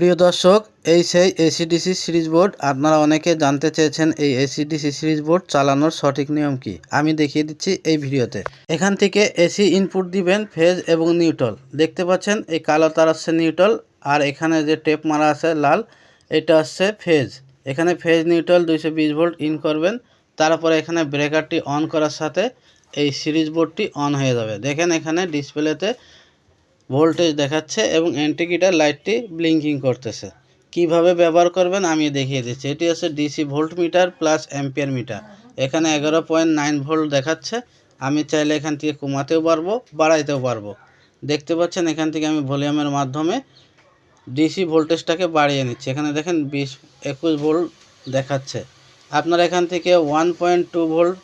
প্রিয় দর্শক, এই সেই এসি-ডিসি সিরিজ বোর্ড। আপনারা অনেকে জানতে চেয়েছেন এই এসি-ডিসি সিরিজ বোর্ড চালানোর সঠিক নিয়ম কি। আমি দেখিয়ে দিচ্ছি এই ভিডিওতে। এখান থেকে এসি ইনপুট দিবেন ফেজ এবং নিউট্রাল। দেখতে পাচ্ছেন এই কালো তার আসছে নিউট্রাল, আর এখানে যে টেপ মারা আছে লাল, এটা আসছে ফেজ। এখানে ফেজ নিউট্রাল 220 ভোল্ট ইন করবেন। তারপরে এখানে ব্রেকারটি অন করার সাথে এই সিরিজ বোর্ডটি অন হয়ে যাবে। দেখেন এখানে ডিসপ্লেতে ভোল্টেজ দেখাচ্ছে এবং ইন্ডিকেটর লাইটটি ব্লিঙ্কিং করতেছে। কিভাবে ব্যবহার করবেন আমি দেখিয়ে দিচ্ছি। এটি হচ্ছে DC volt meter plus ampere meter. এখানে 11.9 ভোল্ট দেখাচ্ছে। আমি চাইলে এখান থেকে কমাতেও পারবো, বাড়াইতেও পারবো। দেখতে পাচ্ছেন এখান থেকে আমি ভলিউমের মাধ্যমে ডিসি ভোল্টেজটাকে বাড়িয়ে নিচ্ছি। এখানে দেখেন 21 ভোল্ট দেখাচ্ছে। আপনারা এখান থেকে 1.2 ভোল্ট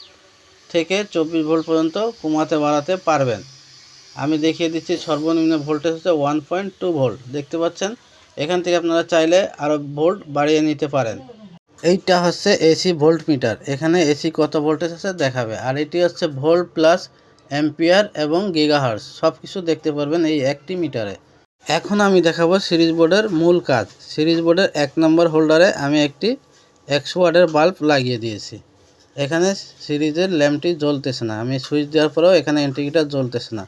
থেকে 24 ভোল্ট পর্যন্ত কমাতে বাড়াতে পারবেন। আমি দেখিয়ে দিচ্ছি সর্বনিম্ন ভোল্টেজ হচ্ছে 1.2 ভোল্ট। দেখতে পাচ্ছেন এখান থেকে আপনারা চাইলে আরও ভোল্ট বাড়িয়ে নিতে পারেন। এইটা হচ্ছে এসি ভোল্ট মিটার। এখানে এসি কত ভোল্টেজ আছে দেখাবে, আর এটি হচ্ছে ভোল্ট প্লাস অ্যাম্পিয়ার এবং গিগাহার্টজ সব কিছু দেখতে পারবেন এই একটি মিটারে। এখন আমি দেখাবো সিরিজ বোর্ডের মূল কাজ। সিরিজ বোর্ডের 1 নম্বর হোল্ডারে আমি একটি 100 ওয়াটের বাল্ব লাগিয়ে দিয়েছি। এখানে সিরিজের ল্যাম্পটি জ্বলতেছে না। আমি সুইচ দেওয়ার পরেও এখানে ইন্ডিকেটর জ্বলতেছে না।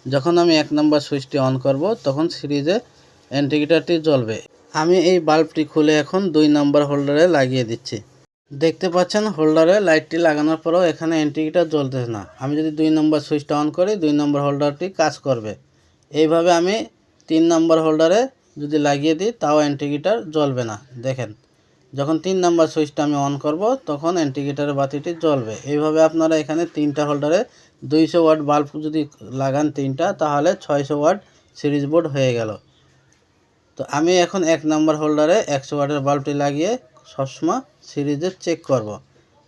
যখন আমি 1 নম্বর সুইচটি অন করব তখন সিরিজে ইন্ডিকেটরটি জ্বলবে। আমি এই বাল্বটি খুলে এখন 2 নম্বর হোল্ডারে লাগিয়ে দিচ্ছি। দেখতে পাচ্ছেন হোল্ডারে লাইটটি লাগানোর পরেও এখানে ইন্ডিকেটর জ্বলতেছে না। আমি যদি 2 নম্বর সুইচটা অন করি 2 নম্বর হোল্ডারটি কাজ করবে। এইভাবে আমি 3 নম্বর হোল্ডারে যদি লাগিয়ে দিই তাও ইন্ডিকেটর জ্বলবে না। দেখেন যখন 3 নম্বর সুইচটা আমি অন করব তখন ইন্ডিকেটরের বাতিটি জ্বলবে। এইভাবে আপনারা এখানে 3টা হোল্ডারে 200 ওয়াট বাল্ব যদি লাগান 3টা, তাহলে 600 ওয়াট সিরিজ বোর্ড হয়ে গেল। তো আমি এখন 1 নম্বর হোল্ডারে 100 ওয়াটের বাল্বটি লাগিয়ে সবসময় সিরিজে চেক করব।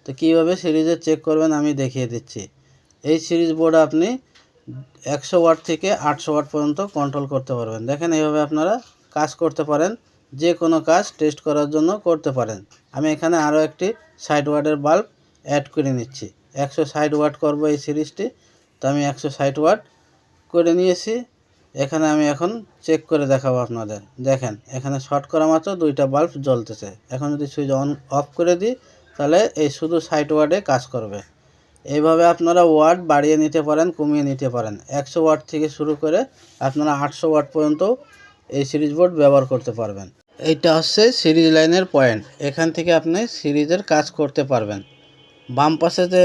তো কীভাবে সিরিজে চেক করবেন আমি দেখিয়ে দিচ্ছি। এই সিরিজ বোর্ড আপনি 100 ওয়াট থেকে 800 ওয়াট পর্যন্ত কন্ট্রোল করতে পারবেন। দেখেন এইভাবে আপনারা কাজ করতে পারেন, যে কোনো কাজ টেস্ট করার জন্য করতে পারেন। আমি এখানে আরও একটি 60 ওয়াটের বাল্ব অ্যাড করে নিচ্ছি। 160 ওয়াট করব এই সিরিজটি। তো আমি 160 ওয়াট করে নিয়েছি। এখানে আমি এখন চেক করে দেখাবো আপনাদের। দেখেন এখানে শর্ট করা মাত্র 2টা বাল্ব জ্বলতেছে। এখন যদি সুইচ অন অফ করে দিই তাহলে এই শুধু 60 ওয়াটে কাজ করবে। এইভাবে আপনারা ওয়াট বাড়িয়ে নিতে পারেন, কমিয়ে নিতে পারেন। 100 ওয়াট থেকে শুরু করে আপনারা 800 ওয়াট পর্যন্ত এই সিরিজ বোর্ড ব্যবহার করতে পারবেন। এইটা হচ্ছে সিরিজ লাইনের পয়েন্ট। এখান থেকে আপনি সিরিজের কাজ করতে পারবেন। বাম পাশে যে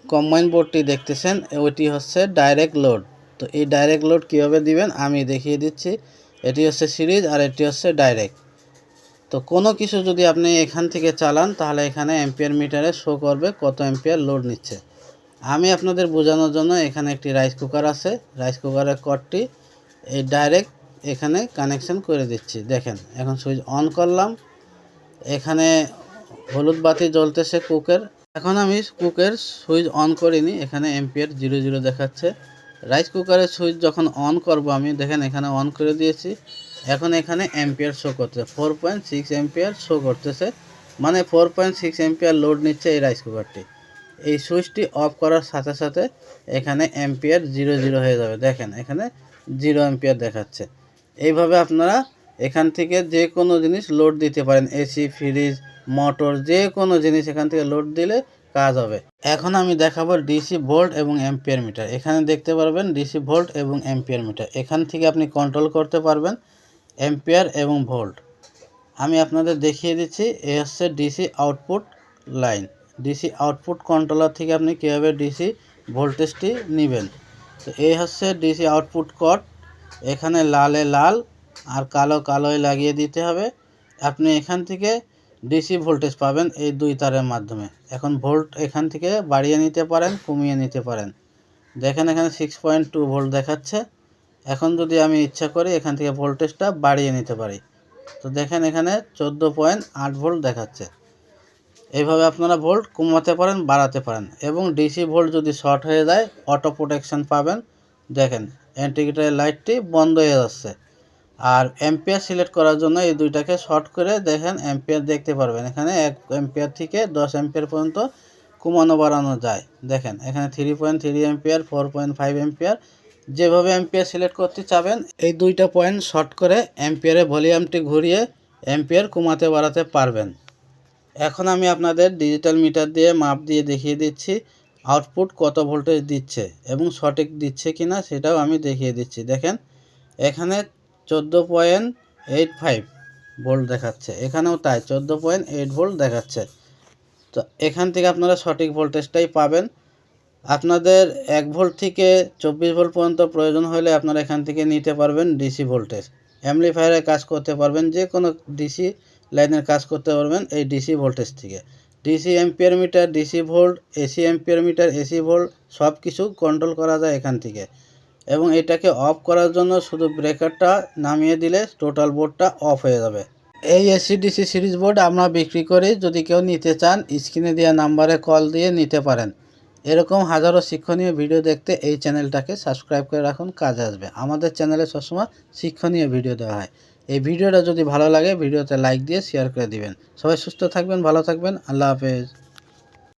কম্বাইন বোর্ডটি দেখতেছেন ওইটি হচ্ছে ডাইরেক্ট লোড। তো এই ডাইরেক্ট লোড কীভাবে দিবেন আমি দেখিয়ে দিচ্ছি। এটি হচ্ছে সিরিজ আর এটি হচ্ছে ডাইরেক্ট। তো কোনো কিছু যদি আপনি এখান থেকে চালান তাহলে এখানে অ্যাম্পিয়ার মিটারে শো করবে কত অ্যাম্পিয়ার লোড নিচ্ছে। আমি আপনাদের বোঝানোর জন্য এখানে একটি রাইস কুকার আছে। রাইস কুকারের কর্ডটি এই ডাইরেক্ট এখানে কানেকশন করে দিচ্ছি। দেখেন এখন সুইচ অন করলাম, এখানে হলুদ বাতি জ্বলতেছে কুকের। এখন আমি কুকের সুইচ অন করিনি, এখানে অ্যাম্পিয়ার 00 দেখাচ্ছে। রাইস কুকারের সুইচ যখন অন করব আমি দেখেন এখানে অন করে দিয়েছি। এখন এখানে অ্যাম্পিয়ার শো করতেছে 4.6 অ্যাম্পিয়ার শো করতেছে, মানে 4.6 অ্যাম্পিয়ার লোড নিচ্ছে এই রাইস কুকারটি। এই সুইচটি অফ করার সাথে সাথে এখানে অ্যাম্পিয়ার 00 হয়ে যাবে। দেখেন এখানে 0 অ্যাম্পিয়ার দেখাচ্ছে। এইভাবে আপনারা এখান থেকে যে কোনো জিনিস লোড দিতে পারেন। এসি, ফ্রিজ, মোটর, যে কোনো জিনিস এখান থেকে লোড দিলে কাজ হবে। এখন আমি দেখাবো ডিসি ভোল্ট এবং অ্যাম্পিয়ার মিটার। এখানে দেখতে পারবেন ডিসি ভোল্ট এবং অ্যাম্পিয়ার মিটার। এখান থেকে আপনি কন্ট্রোল করতে পারবেন অ্যাম্পিয়ার এবং ভোল্ট। আমি আপনাদের দেখিয়ে দিচ্ছি। এ হচ্ছে DC output line. DC output controller থেকে আপনি কীভাবে ডিসি ভোল্টেজটি নেবেন। তো এই হচ্ছে ডিসি আউটপুট কর্ড। এখানে লালে লাল আর কালো কালোয় লাগিয়ে দিতে হবে। আপনি এখান থেকে ডিসি ভোল্টেজ পাবেন এই 2 তারের মাধ্যমে। এখন ভোল্ট এখান থেকে বাড়িয়ে নিতে পারেন, কমিয়ে নিতে পারেন। দেখেন এখানে 6.2 ভোল্ট দেখাচ্ছে। এখন যদি আমি ইচ্ছা করি এখান থেকে ভোল্টেজটা বাড়িয়ে নিতে পারি। তো দেখেন এখানে 14.8 ভোল্ট দেখাচ্ছে। এইভাবে আপনারা ভোল্ট কমাতে পারেন, বাড়াতে পারেন। এবং ডিসি ভোল্ট যদি শর্ট হয়ে যায় অটো প্রোটেকশন পাবেন। দেখেন ইন্ডিকেটরের লাইটটি বন্ধ হয়ে যাচ্ছে। আর অ্যাম্পিয়ার সিলেক্ট করার জন্য এই দুইটাকে শর্ট করে দেখেন অ্যাম্পিয়ার দেখতে পারবেন। এখানে 1 অ্যাম্পিয়ার থেকে 10 অ্যাম্পিয়ার পর্যন্ত কমানো বাড়ানো যায়। দেখেন এখানে 3.3 অ্যাম্পিয়ার, 4.5 অ্যাম্পিয়ার যেভাবে অ্যাম্পিয়ার সিলেক্ট করতে চাবেন এই দুইটা পয়েন্ট শর্ট করে অ্যাম্পিয়ারের ভলিউমটি ঘুরিয়ে অ্যাম্পিয়ার কমাতে বাড়াতে পারবেন। এখন আমি আপনাদের ডিজিটাল মিটার দিয়ে মাপ দিয়ে দেখিয়ে দিচ্ছি আউটপুট কত ভোল্টেজ দিচ্ছে এবং সঠিক দিচ্ছে কিনা সেটাও আমি দেখিয়ে দিচ্ছি। দেখেন এখানে 14.85 ভোল্ট দেখাচ্ছে, এখানেও তাই 14.8 ভোল্ট দেখাচ্ছে। তো এখান থেকে আপনারা সঠিক ভোল্টেজটাই পাবেন। আপনাদের 1 ভোল্ট থেকে 24 ভোল্ট পর্যন্ত প্রয়োজন হলে আপনারা এখান থেকে নিতে পারবেন ডিসি ভোল্টেজ, অ্যাম্পলিফায়ারের কাজ করতে পারবেন, যে কোনো ডিসি লাইনের কাজ করতে পারবেন এই ডিসি ভোল্টেজ থেকে। DC ampere meter, DC volt, AC ampere meter, AC volt সব কিছু কন্ট্রোল করা যায় এখান থেকে। এবং এটাকে অফ করার জন্য শুধু ব্রেকারটা নামিয়ে দিলে টোটাল বোর্ডটা অফ হয়ে যাবে। এই এসি ডিসি সিরিজ বোর্ড আমরা বিক্রি করি, যদি কেউ নিতে চান স্ক্রিনে দেওয়া নাম্বারে কল দিয়ে নিতে পারেন। এরকম হাজারো শিক্ষণীয় ভিডিও দেখতে এই চ্যানেলটাকে সাবস্ক্রাইব করে রাখুন, কাজে আসবে। আমাদের চ্যানেলে সবসময় শিক্ষণীয় ভিডিও দেওয়া হয়। এই ভিডিওটা যদি ভালো লাগে ভিডিওতে লাইক দিয়ে শেয়ার করে দিবেন। সবাই সুস্থ থাকবেন, ভালো থাকবেন, আল্লাহ হাফেজ।